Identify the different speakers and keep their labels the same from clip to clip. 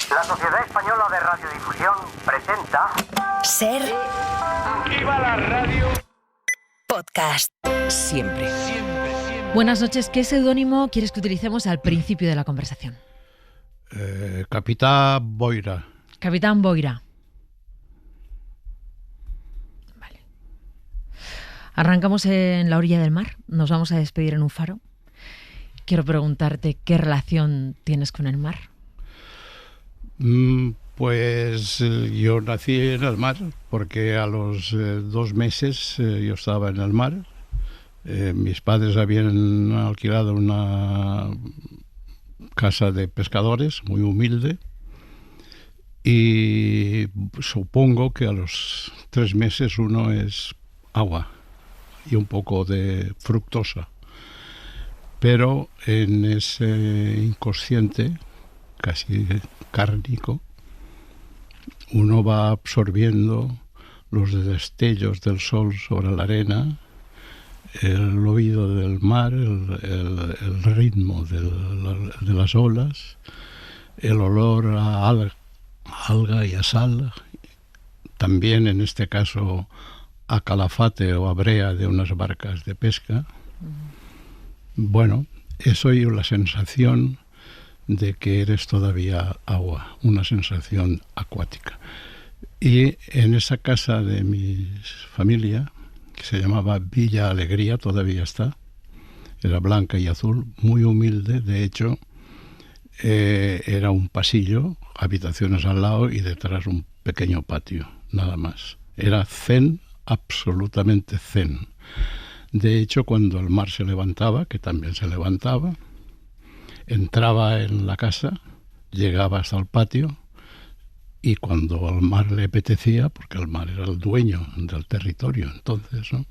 Speaker 1: La Sociedad Española de Radiodifusión presenta...
Speaker 2: Ser...
Speaker 3: Aquí va la radio.
Speaker 2: Podcast.
Speaker 4: Siempre.
Speaker 5: Buenas noches. ¿Qué seudónimo quieres que utilicemos al principio de la conversación?
Speaker 6: Capitán Boira.
Speaker 5: Capitán Boira. Vale. Arrancamos en la orilla del mar. Nos vamos a despedir en un faro. Quiero preguntarte qué relación tienes con el mar.
Speaker 6: Pues yo nací en el mar, porque a los 2 meses yo estaba en el mar. Mis padres habían alquilado una casa de pescadores muy humilde y supongo que a los 3 meses uno es agua y un poco de fructosa. Pero en ese inconsciente, casi cárnico, uno va absorbiendo los destellos del sol sobre la arena, el oído del mar, el ritmo de las olas, el olor a alga y a sal, también en este caso a calafate o a brea de unas barcas de pesca. Bueno, eso y la sensación de que eres todavía agua, una sensación acuática. Y en esa casa de mi familia, que se llamaba Villa Alegría, todavía está, era blanca y azul, muy humilde, de hecho, era un pasillo, habitaciones al lado y detrás un pequeño patio, nada más. Era zen, absolutamente zen. De hecho, cuando el mar se levantaba, que también se levantaba, entraba en la casa, llegaba hasta el patio y cuando al mar le apetecía, porque el mar era el dueño del territorio entonces, ¿no?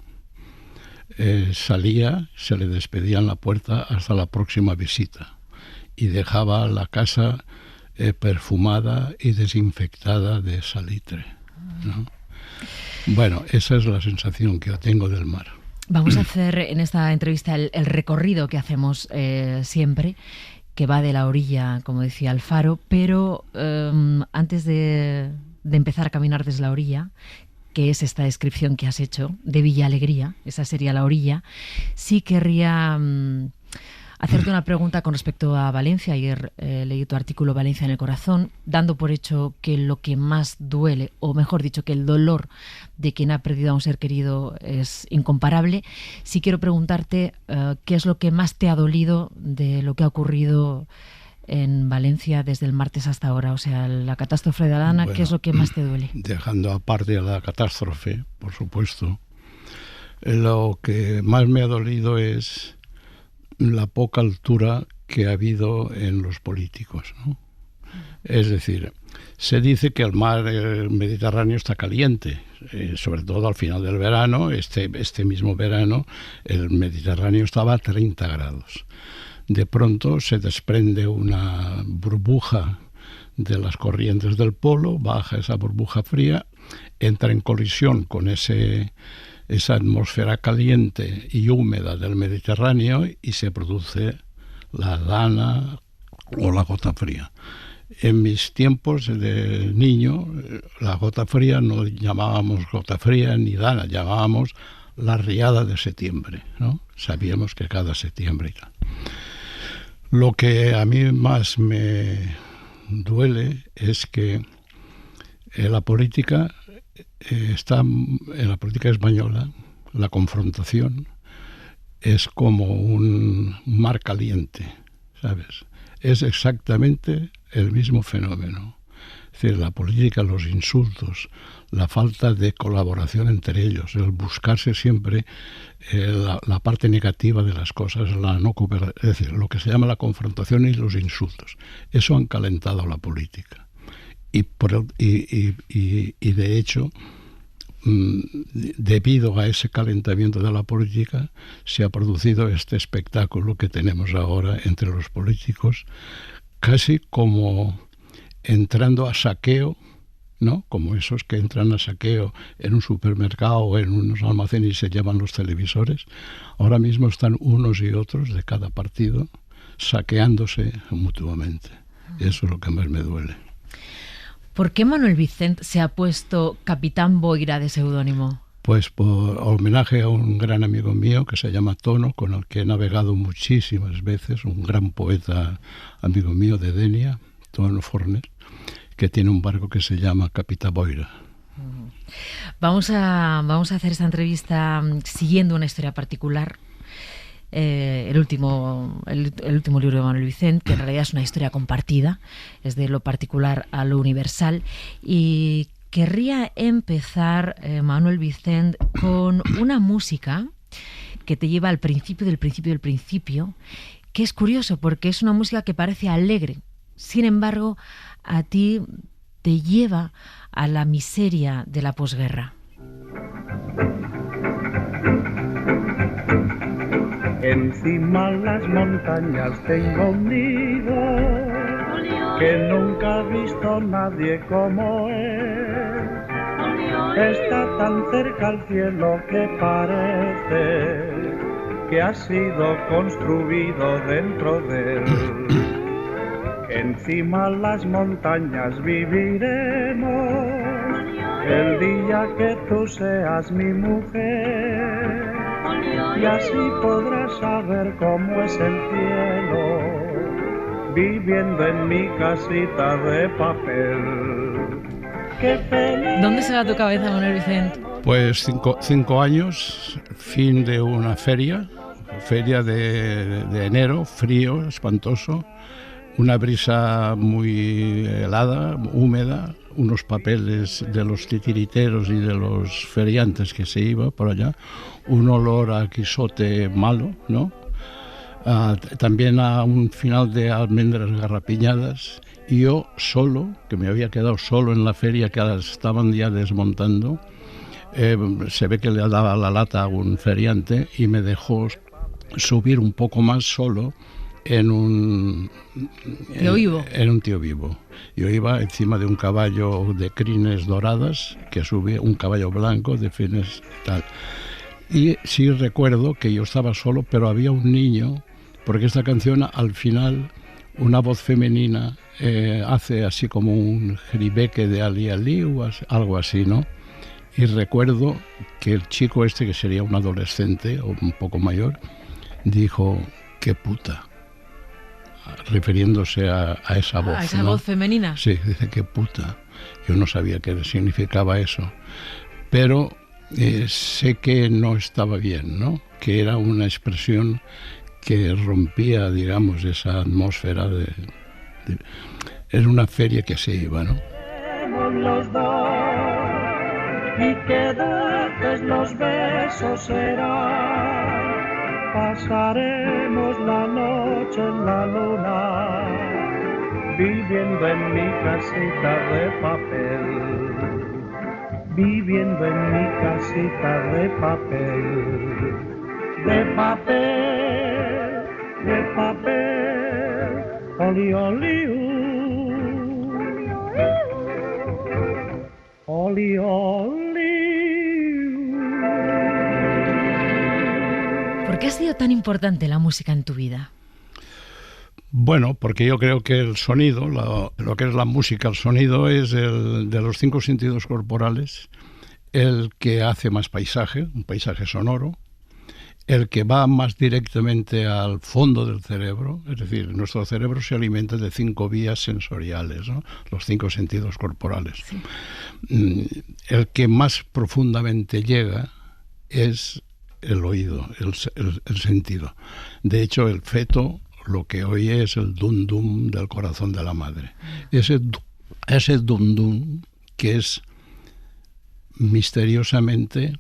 Speaker 6: Salía, se le despedía en la puerta hasta la próxima visita y dejaba la casa perfumada y desinfectada de salitre, ¿no? Bueno, esa es la sensación que yo tengo del mar.
Speaker 5: Vamos a hacer en esta entrevista el recorrido que hacemos siempre, que va de la orilla, como decía, al faro, pero antes de empezar a caminar desde la orilla, que es esta descripción que has hecho de Villa Alegría, esa sería la orilla, sí querría hacerte una pregunta con respecto a Valencia. Ayer leí tu artículo Valencia en el corazón, dando por hecho que lo que más duele, o mejor dicho, que el dolor de quien ha perdido a un ser querido es incomparable. Sí quiero preguntarte qué es lo que más te ha dolido de lo que ha ocurrido en Valencia desde el martes hasta ahora, o sea, la catástrofe de Adana. Bueno, ¿qué es lo que más te duele?
Speaker 6: Dejando aparte la catástrofe, por supuesto, lo que más me ha dolido es la poca altura que ha habido en los políticos, ¿no? Es decir, se dice que el mar Mediterráneo está caliente, sobre todo al final del verano. Este mismo verano el Mediterráneo estaba a 30 grados. De pronto se desprende una burbuja de las corrientes del polo, baja esa burbuja fría, entra en colisión con esa atmósfera caliente y húmeda del Mediterráneo y se produce la dana o la gota fría. En mis tiempos de niño, la gota fría no llamábamos gota fría ni dana, llamábamos la riada de septiembre, ¿no? Sabíamos que cada septiembre y tal. Lo que a mí más me duele es que en la política española, la confrontación es como un mar caliente, ¿sabes? Es exactamente el mismo fenómeno. Es decir, la política, los insultos, la falta de colaboración entre ellos, el buscarse siempre la parte negativa de las cosas, la no cooperación, es decir, lo que se llama la confrontación y los insultos. Eso han calentado la política. Y de hecho, debido a ese calentamiento de la política, se ha producido este espectáculo que tenemos ahora entre los políticos, casi como entrando a saqueo, ¿no? Como esos que entran a saqueo en un supermercado o en unos almacenes y se llevan los televisores. Ahora mismo están unos y otros de cada partido saqueándose mutuamente. Eso es lo que más me duele.
Speaker 5: ¿Por qué Manuel Vicent se ha puesto Capitán Boira de seudónimo?
Speaker 6: Pues por homenaje a un gran amigo mío que se llama Tono, con el que he navegado muchísimas veces, un gran poeta amigo mío de Denia, Tono Forner, que tiene un barco que se llama Capitán Boira.
Speaker 5: Vamos a hacer esta entrevista siguiendo una historia particular. El último libro de Manuel Vicent, que en realidad es una historia compartida, es de lo particular a lo universal, y querría empezar, Manuel Vicent, con una música que te lleva al principio del principio del principio, que es curioso porque es una música que parece alegre, sin embargo a ti te lleva a la miseria de la posguerra.
Speaker 4: Encima las montañas tengo un nido que nunca ha visto nadie como él. Está tan cerca al cielo que parece que ha sido construido dentro de él. Encima las montañas viviremos el día que tú seas mi mujer. Y así podrás saber cómo es el cielo, viviendo en mi casita de papel. ¡Qué feliz!
Speaker 5: ¿Dónde se va tu cabeza, Manuel Vicent?
Speaker 6: Pues 5 años, fin de una feria de enero, frío, espantoso, una brisa muy helada, húmeda, unos papeles de los titiriteros y de los feriantes que se iba por allá, un olor a quisote malo, ¿no? También a un final de almendras garrapiñadas, y yo solo, que me había quedado solo en la feria que estaban ya desmontando, se ve que le daba la lata a un feriante y me dejó subir un poco más solo en un tío vivo. Yo iba encima de un caballo de crines doradas que subía, un caballo blanco de fines tal. Y sí recuerdo que yo estaba solo, pero había un niño, porque esta canción al final una voz femenina hace así como un jeribeque de ali ali o algo así, ¿no? Y recuerdo que el chico este, que sería un adolescente o un poco mayor, dijo, ¡qué puta!, refiriéndose a esa voz.
Speaker 5: ¿A esa voz femenina?
Speaker 6: Sí, dice, qué puta. Yo no sabía qué significaba eso, pero sé que no estaba bien, ¿no? Que era una expresión que rompía, digamos, esa atmósfera era una feria que se iba, ¿no?
Speaker 4: Los dos, y que dulces los besos serán. Pasaremos la noche en la luna, viviendo en mi casita de papel, viviendo en mi casita de papel, de papel, de papel, oli oli, oli oli.
Speaker 5: ¿Por qué ha sido tan importante la música en tu vida?
Speaker 6: Bueno, porque yo creo que el sonido, lo que es la música, el sonido es el de los 5 sentidos corporales, el que hace más paisaje, un paisaje sonoro, el que va más directamente al fondo del cerebro, es decir, nuestro cerebro se alimenta de 5 vías sensoriales, ¿no? Los 5 sentidos corporales. Sí. El que más profundamente llega es el oído, el sentido. De hecho, el feto lo que oye es el dum-dum del corazón de la madre. Ese dum-dum que es misteriosamente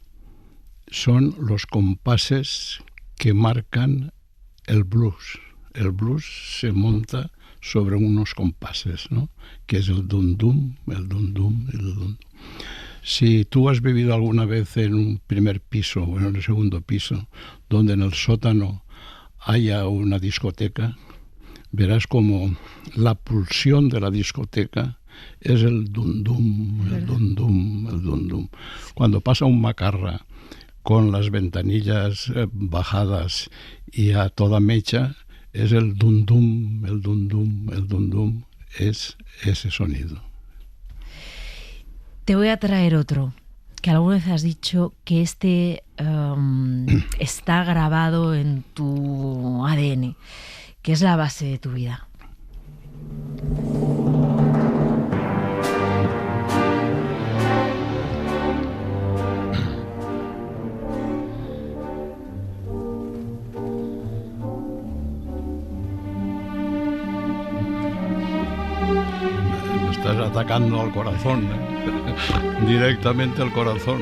Speaker 6: son los compases que marcan el blues. El blues se monta sobre unos compases, ¿no? Que es el dum-dum, el dum-dum, el dum-dum. Si tú has vivido alguna vez en un primer piso o en el segundo piso, donde en el sótano haya una discoteca, verás como la pulsión de la discoteca es el dum-dum, el dum-dum, el dum-dum. Cuando pasa un macarra con las ventanillas bajadas y a toda mecha, es el dum-dum, el dum-dum, el dum-dum, es ese sonido.
Speaker 5: Te voy a traer otro, que alguna vez has dicho que está grabado en tu ADN, que es la base de tu vida.
Speaker 6: Me estás atacando al corazón, ¿eh? Directamente al corazón.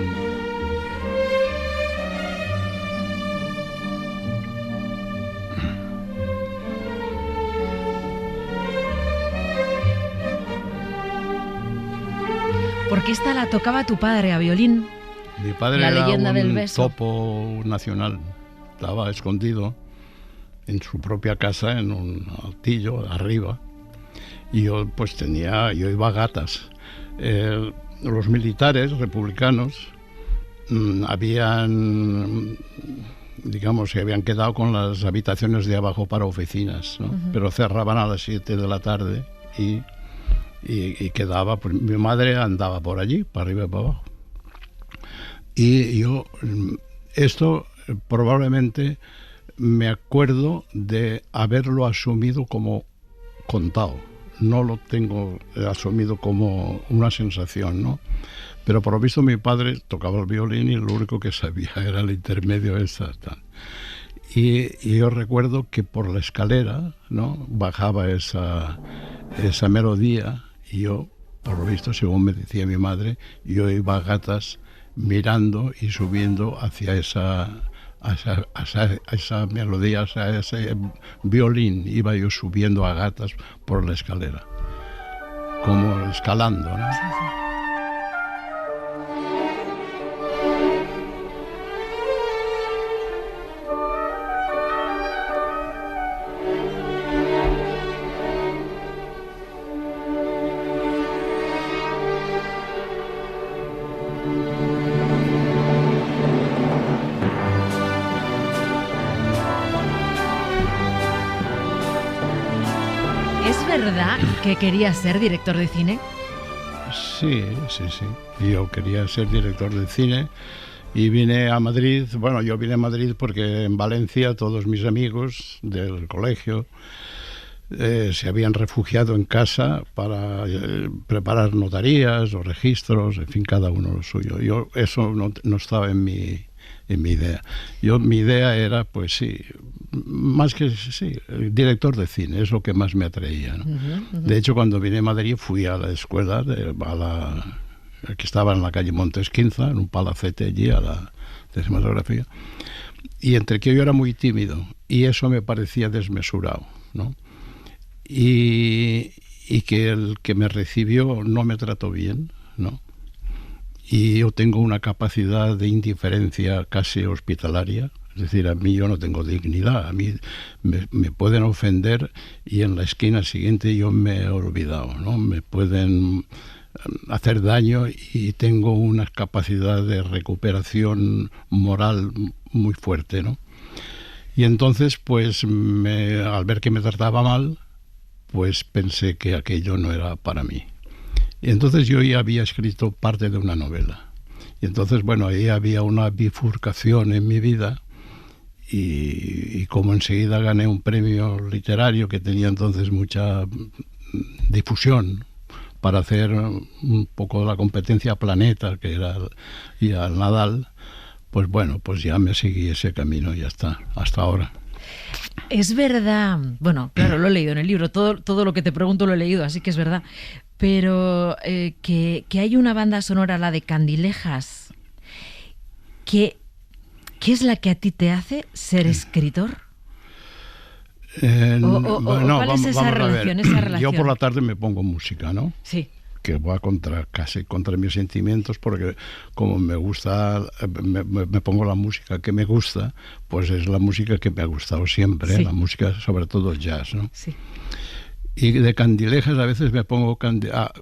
Speaker 5: Porque esta la tocaba tu padre a violín.
Speaker 6: Mi padre
Speaker 5: La
Speaker 6: era
Speaker 5: leyenda del
Speaker 6: un
Speaker 5: beso.
Speaker 6: topo nacional. Estaba escondido en su propia casa, en un altillo arriba. Y yo pues yo iba a gatas. Los militares republicanos se habían quedado con las habitaciones de abajo para oficinas, ¿no? Pero cerraban a las 7 de la tarde y quedaba, pues mi madre andaba por allí, para arriba y para abajo. Y yo, esto probablemente me acuerdo de haberlo asumido como contado. No lo tengo asumido como una sensación, ¿no? Pero por lo visto mi padre tocaba el violín y lo único que sabía era el intermedio tal. Y yo recuerdo que por la escalera, ¿no?, bajaba esa melodía y yo, por lo visto, según me decía mi madre, yo iba a gatas mirando y subiendo hacia esa melodía, a ese violín. Iba yo subiendo a gatas por la escalera, como escalando, ¿no?
Speaker 5: Sí, sí. ¿Es verdad que querías ser director de cine?
Speaker 6: Sí. Yo quería ser director de cine y vine a Madrid. Bueno, yo vine a Madrid porque en Valencia todos mis amigos del colegio se habían refugiado en casa para preparar notarías o registros, en fin, cada uno lo suyo. Eso no estaba en mi idea. Mi idea era, pues sí, más que director de cine, es lo que más me atraía, ¿no? De hecho, cuando vine a Madrid fui a la escuela que estaba en la calle Montesquinza, en un palacete allí, a la de cinematografía, y entre que yo era muy tímido y eso me parecía desmesurado, ¿no? Y que el que me recibió no me trató bien, ¿no? Y yo tengo una capacidad de indiferencia casi hospitalaria. Es decir, a mí yo no tengo dignidad, a mí me pueden ofender y en la esquina siguiente yo me he olvidado, ¿no? Me pueden hacer daño y tengo una capacidad de recuperación moral muy fuerte, ¿no? Y entonces, pues, al ver que me trataba mal, pues pensé que aquello no era para mí. Y entonces yo ya había escrito parte de una novela. Y entonces, bueno, ahí había una bifurcación en mi vida. Y como enseguida gané un premio literario que tenía entonces mucha difusión para hacer un poco de la competencia Planeta, que era ya el Nadal, pues bueno, pues ya me seguí ese camino y ya está, hasta ahora.
Speaker 5: Es verdad, bueno, claro, lo he leído en el libro, todo lo que te pregunto lo he leído, así que es verdad, pero que hay una banda sonora, la de Candilejas, ¿qué es la que a ti te hace ser escritor? ¿Cuál es esa relación?
Speaker 6: Yo por la tarde me pongo música, ¿no?
Speaker 5: Sí.
Speaker 6: Que va casi contra mis sentimientos, porque como me gusta, me pongo la música que me gusta, pues es la música que me ha gustado siempre, sí. La música sobre todo jazz, ¿no?
Speaker 5: Sí.
Speaker 6: Y de Candilejas a veces me pongo...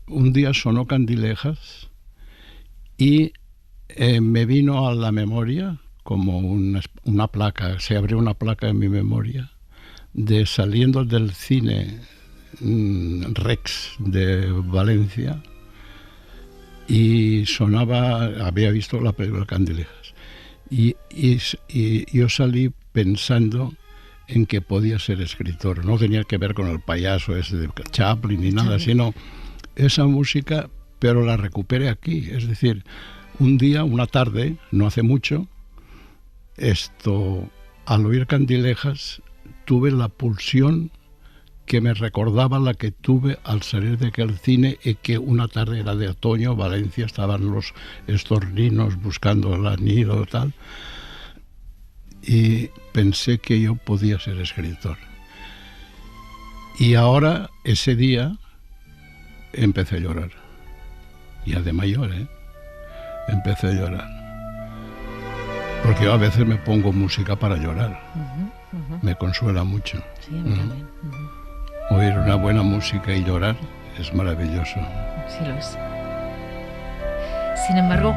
Speaker 6: un día sonó Candilejas y me vino a la memoria como una placa, se abrió una placa en mi memoria de saliendo del cine Rex de Valencia, y sonaba, había visto la película Candilejas, y yo salí pensando en que podía ser escritor. No tenía que ver con el payaso ese de Chaplin ni nada, sino esa música, pero la recuperé aquí. Es decir, un día, una tarde, no hace mucho, al oír Candilejas, tuve la pulsión que me recordaba la que tuve al salir de aquel cine, y que una tarde era de otoño, Valencia, estaban los estorninos buscando el nido y tal, y pensé que yo podía ser escritor. Y ahora, ese día, empecé a llorar. Ya de mayor, empecé a llorar. Porque yo a veces me pongo música para llorar. Me consuela mucho.
Speaker 5: Sí, a mí también.
Speaker 6: Oír una buena música y llorar es maravilloso.
Speaker 5: Sí lo es. Sin embargo,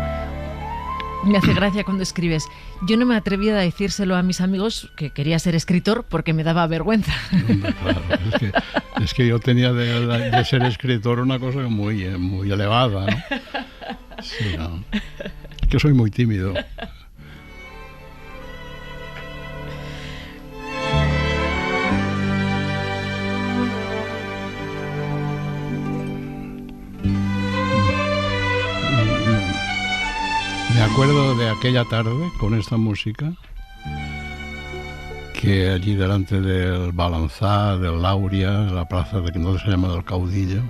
Speaker 5: me hace gracia cuando escribes: yo no me atrevía a decírselo a mis amigos que quería ser escritor porque me daba vergüenza.
Speaker 6: Claro, es que yo tenía de ser escritor una cosa muy elevada, ¿no? Sí, no. Es que soy muy tímido. Me acuerdo de aquella tarde con esta música, que allí delante del Balanzá, del Lauria, la plaza de que no se llama del Caudillo,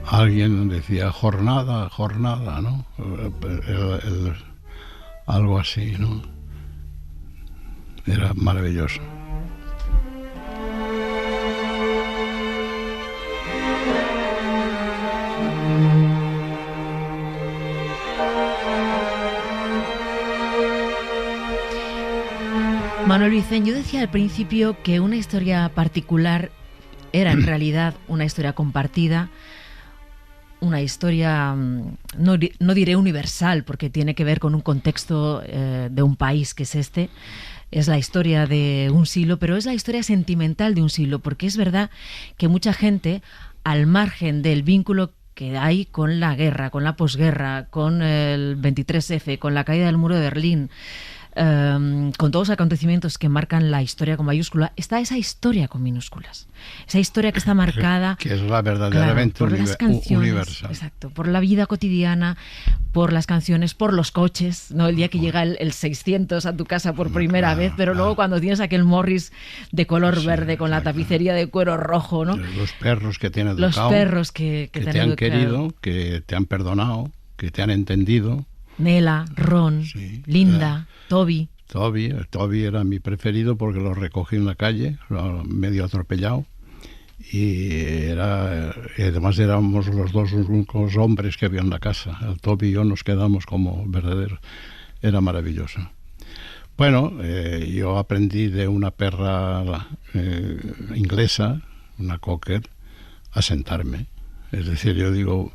Speaker 6: alguien decía jornada, ¿no? Algo así, ¿no? Era maravilloso.
Speaker 5: Manuel Vicent, yo decía al principio que una historia particular era en realidad una historia compartida, una historia, no diré universal, porque tiene que ver con un contexto de un país que es este. Es la historia de un siglo, pero es la historia sentimental de un siglo, porque es verdad que mucha gente, al margen del vínculo que hay con la guerra, con la posguerra, con el 23F, con la caída del muro de Berlín, con todos los acontecimientos que marcan la historia con mayúscula, está esa historia con minúsculas. Esa historia que está marcada,
Speaker 6: que es la verdaderamente
Speaker 5: por las canciones,
Speaker 6: universal.
Speaker 5: Exacto, por la vida cotidiana, por las canciones, por los coches, ¿no? El día que llega el 600 a tu casa por primera vez, pero luego cuando tienes aquel Morris de color verde con la tapicería de cuero rojo, ¿no?
Speaker 6: Los perros que te han educado,
Speaker 5: los perros que
Speaker 6: te han querido, que te han perdonado, que te han entendido.
Speaker 5: Nela, Ron,
Speaker 6: sí,
Speaker 5: Linda, Toby.
Speaker 6: Toby era mi preferido porque lo recogí en la calle, medio atropellado, y además éramos los dos únicos hombres que había en la casa. El Toby y yo nos quedamos como verdaderos. Era maravilloso. Bueno, yo aprendí de una perra inglesa, una cocker, a sentarme. Es decir, yo digo,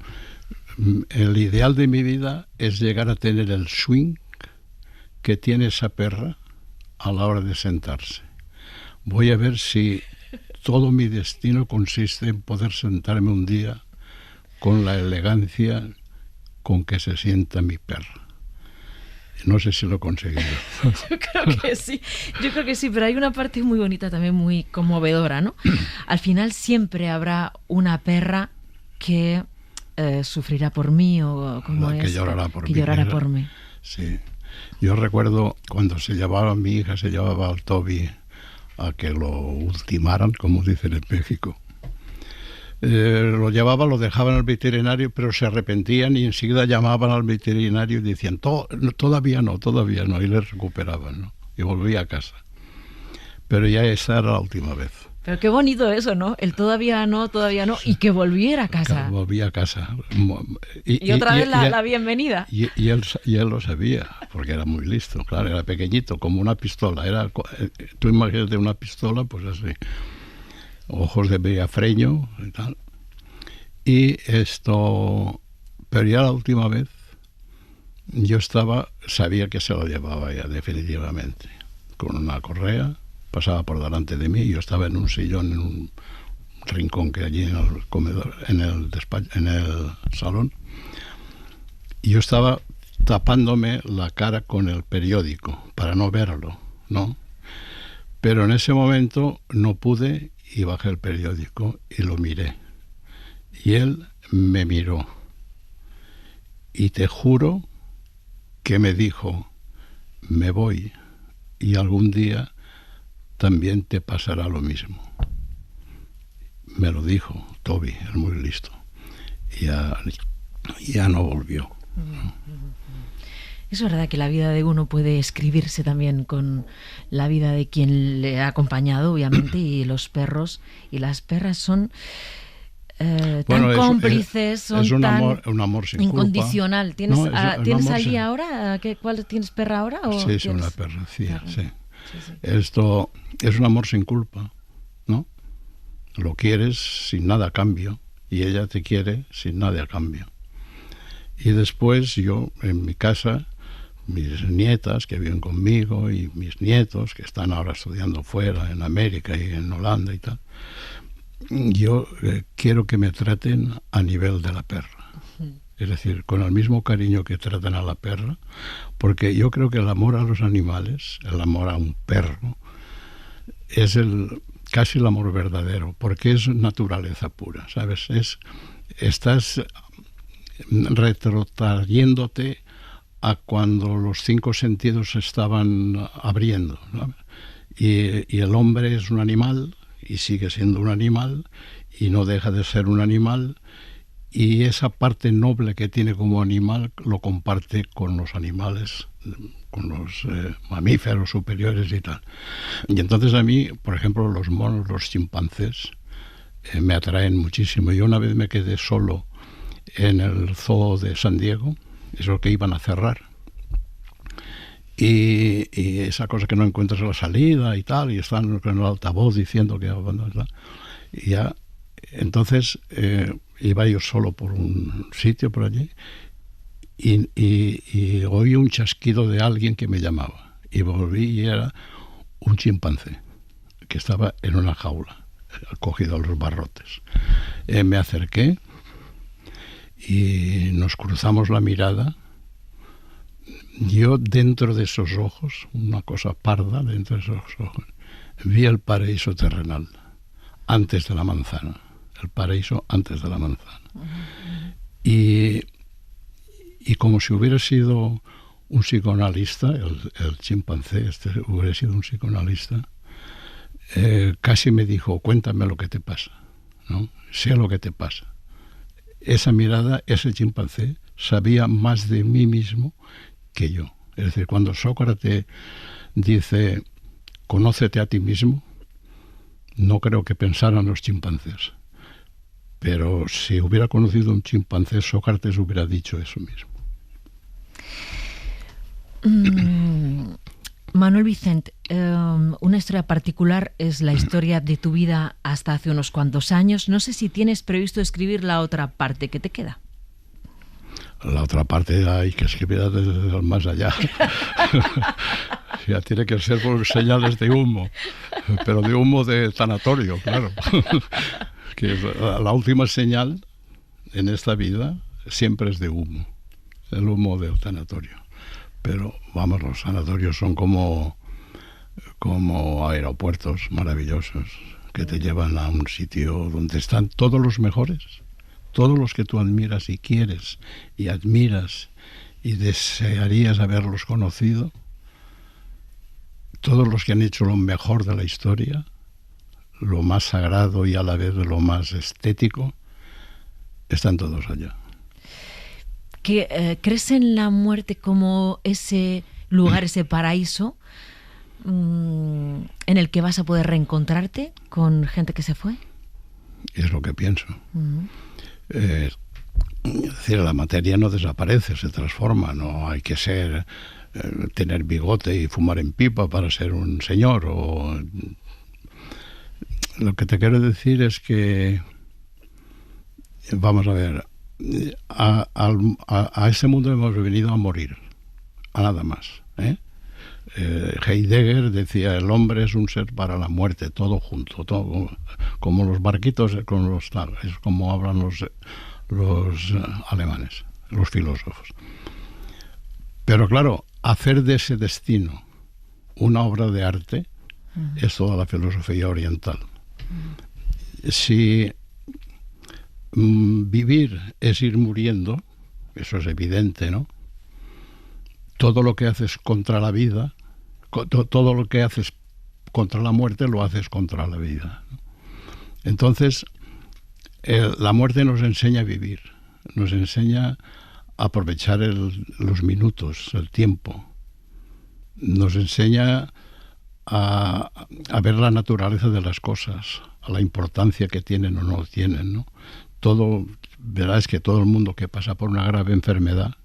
Speaker 6: el ideal de mi vida es llegar a tener el swing que tiene esa perra a la hora de sentarse. Voy a ver si todo mi destino consiste en poder sentarme un día con la elegancia con que se sienta mi perra. No sé si lo he conseguido.
Speaker 5: Yo creo que sí, pero hay una parte muy bonita también, muy conmovedora, ¿no? Al final siempre habrá una perra que sufrirá por mí, o como
Speaker 6: que llorará
Speaker 5: por mí.
Speaker 6: Sí. Yo recuerdo cuando se llevaba a mi hija, se llevaba al Toby a que lo ultimaran, como dicen en México. Lo llevaban, lo dejaban al veterinario, pero se arrepentían y enseguida llamaban al veterinario y decían todavía no, y le recuperaban, ¿no? Y volvía a casa. Pero ya esa era la última vez.
Speaker 5: Pero qué bonito eso, ¿no? El todavía no, y que volviera a casa.
Speaker 6: Volvía a casa.
Speaker 5: Y otra vez la bienvenida.
Speaker 6: Y él lo sabía, porque era muy listo. Claro, era pequeñito, como una pistola. Tú imagínate una pistola, pues así. Ojos de diafreño y tal. Pero ya la última vez, yo sabía que se lo llevaba ya definitivamente. Con una correa. Pasaba por delante de mí, yo estaba en un sillón, en un rincón que allí en el comedor, en el despacho, en el salón, Y yo estaba tapándome la cara con el periódico para no verlo, ¿no? Pero en ese momento no pude y bajé el periódico y lo miré. Y él me miró. Y te juro que me dijo, me voy y algún día también te pasará lo mismo. Me lo dijo Toby, es muy listo. Y ya no volvió.
Speaker 5: Es verdad que la vida de uno puede escribirse también con la vida de quien le ha acompañado, obviamente, y los perros y las perras son tan cómplices, son
Speaker 6: es un
Speaker 5: tan
Speaker 6: amor sin
Speaker 5: incondicional.
Speaker 6: culpa.
Speaker 5: ¿Tienes,
Speaker 6: No,
Speaker 5: ¿tienes allí ahora? ¿Cuál tienes perra ahora? ¿O
Speaker 6: sí, es
Speaker 5: tienes?
Speaker 6: una perra, sí.
Speaker 5: Sí.
Speaker 6: Esto es un amor sin culpa, ¿no? Lo quieres sin nada a cambio y ella te quiere sin nada a cambio. Y después yo en mi casa, mis nietas que viven conmigo y mis nietos que están ahora estudiando fuera, en América y en Holanda y tal, yo quiero que me traten a nivel de la perra. Es decir, con el mismo cariño que tratan a la perra, porque yo creo que el amor a los animales, el amor a un perro, es casi el amor verdadero, porque es naturaleza pura, ¿sabes? Estás retrotrayéndote a cuando los 5 sentidos se estaban abriendo, ¿no? Y el hombre es un animal y sigue siendo un animal y no deja de ser un animal, y esa parte noble que tiene como animal lo comparte con los animales, con los mamíferos superiores y tal. Y entonces a mí, por ejemplo, los monos, los chimpancés, me atraen muchísimo. Yo una vez me quedé solo en el zoo de San Diego, eso que iban a cerrar, y esa cosa que no encuentras la salida y tal, y están con el altavoz diciendo que y ya, entonces iba yo solo por un sitio por allí y oí un chasquido de alguien que me llamaba y volví y era un chimpancé que estaba en una jaula cogido a los barrotes. Me acerqué y nos cruzamos la mirada. Yo dentro de esos ojos, una cosa parda dentro de esos ojos, vi el paraíso terrenal antes de la manzana, el paraíso antes de la manzana. Y como si hubiera sido un psicoanalista, el chimpancé hubiera sido un psicoanalista, casi me dijo, cuéntame lo que te pasa, ¿no? Sé lo que te pasa. Esa mirada, ese chimpancé, sabía más de mí mismo que yo. Es decir, cuando Sócrates dice, conócete a ti mismo, no creo que pensaran los chimpancés. Pero si hubiera conocido un chimpancé, Sócrates hubiera dicho eso mismo.
Speaker 5: Manuel Vicent, una historia particular es la historia de tu vida hasta hace unos cuantos años. No sé si tienes previsto escribir la otra parte que te queda.
Speaker 6: La otra parte hay que escribir desde el más allá. Ya tiene que ser por señales de humo, pero de humo de tanatorio, claro. Que la última señal en esta vida siempre es de humo, el humo del tanatorio. Pero vamos, los sanatorios son como aeropuertos maravillosos que te llevan a un sitio donde están todos los mejores, todos los que tú admiras y quieres y admiras y desearías haberlos conocido, todos los que han hecho lo mejor de la historia, lo más sagrado y a la vez lo más estético, están todos allá.
Speaker 5: ¿Crees en la muerte como ese lugar, ese paraíso en el que vas a poder reencontrarte con gente que se fue?
Speaker 6: Es lo que pienso. Es decir, la materia no desaparece, se transforma. No hay que tener bigote y fumar en pipa para ser un señor. Lo que te quiero decir es que, vamos a ver, a este mundo hemos venido a morir, a nada más, ¿eh? Heidegger decía, el hombre es un ser para la muerte, todo junto, todo, como los barquitos, es como hablan los alemanes. los filósofos. Pero claro, hacer de ese destino una obra de arte es toda la filosofía oriental. Si vivir es ir muriendo, eso es evidente, ¿no? Todo lo que haces contra la vida, todo lo que haces contra la muerte, lo haces contra la vida. Entonces, la muerte nos enseña a vivir, nos enseña a aprovechar los minutos, el tiempo, nos enseña a ver la naturaleza de las cosas, a la importancia que tienen o no tienen, ¿no? Verás que todo el mundo que pasa por una grave enfermedad,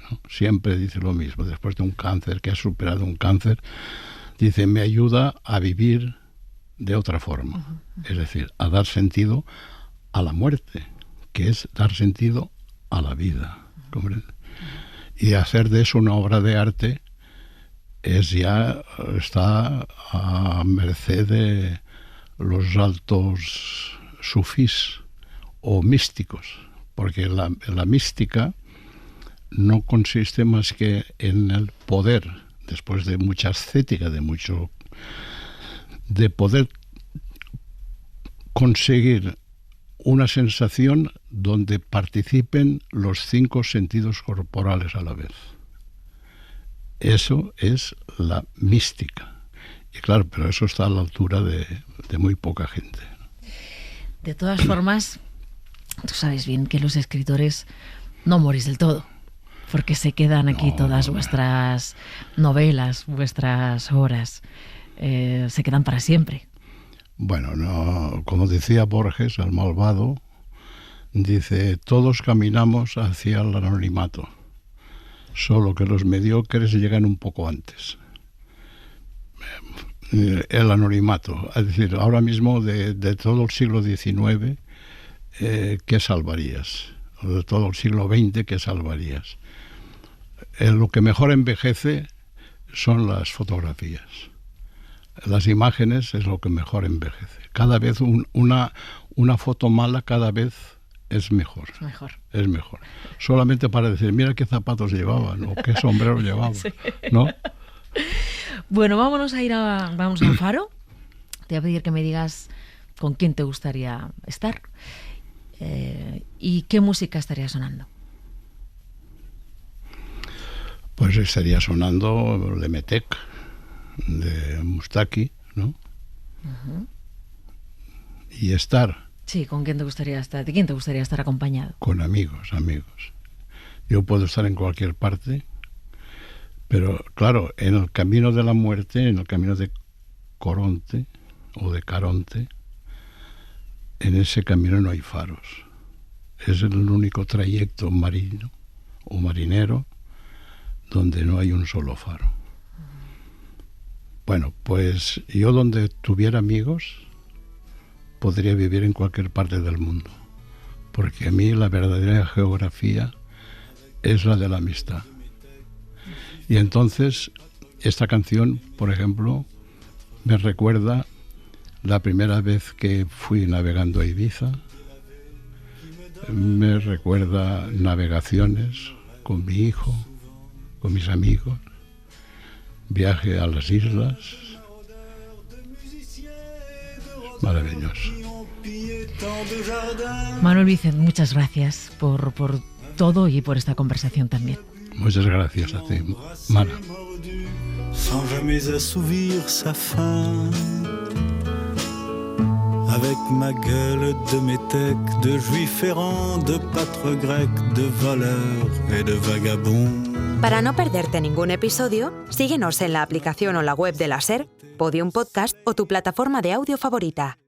Speaker 6: ¿no?, siempre dice lo mismo, después de un cáncer, que ha superado un cáncer, dice, me ayuda a vivir de otra forma, es decir, a dar sentido a la muerte, que es dar sentido a la vida, ¿comprende? Y hacer de eso una obra de arte está a merced de los altos sufís o místicos, porque la mística no consiste más que en el poder, después de mucha ascética, de poder conseguir una sensación donde participen los 5 sentidos corporales a la vez. Eso es la mística. Y claro, pero eso está a la altura de muy poca gente.
Speaker 5: De todas formas, tú sabes bien que los escritores no morís del todo, porque se quedan aquí todas vuestras novelas, vuestras obras, se quedan para siempre.
Speaker 6: Bueno, no, como decía Borges, el malvado, dice, todos caminamos hacia el anonimato, solo que los mediocres llegan un poco antes. El anonimato, es decir, ahora mismo de todo el siglo XIX, ¿qué salvarías? O de todo el siglo XX, ¿qué salvarías? Lo que mejor envejece son las fotografías. Las imágenes es lo que mejor envejece. Cada vez una foto mala cada vez es mejor. Es mejor. Solamente para decir, mira qué zapatos llevaban o qué sombrero llevaban, sí. ¿No?
Speaker 5: Bueno, vamos a un faro. Te voy a pedir que me digas con quién te gustaría estar y qué música estaría sonando.
Speaker 6: Pues estaría sonando Lemetec, de Mustaki, ¿no? Uh-huh. Y estar.
Speaker 5: Sí, ¿con quién te gustaría estar? ¿De quién te gustaría estar acompañado?
Speaker 6: Con amigos. Yo puedo estar en cualquier parte, pero claro, en el camino de la muerte, en el camino de Coronte o de Caronte, en ese camino no hay faros. Es el único trayecto marino o marinero donde no hay un solo faro. Bueno, pues yo donde tuviera amigos podría vivir en cualquier parte del mundo, porque a mí la verdadera geografía es la de la amistad. Y entonces esta canción, por ejemplo, me recuerda la primera vez que fui navegando a Ibiza, me recuerda navegaciones con mi hijo, con mis amigos, viaje a las islas, maravilloso.
Speaker 5: Manuel Vicent, muchas gracias por todo y por esta conversación también.
Speaker 6: Muchas gracias a ti, Mara.
Speaker 7: Sans jamais assouvir sa faim, avec ma gueule de métèque, de juif errant, de pâtre grec, de voleur et de vagabond.
Speaker 2: Para no perderte ningún episodio, síguenos en la aplicación o la web de la SER, Podium Podcast o tu plataforma de audio favorita.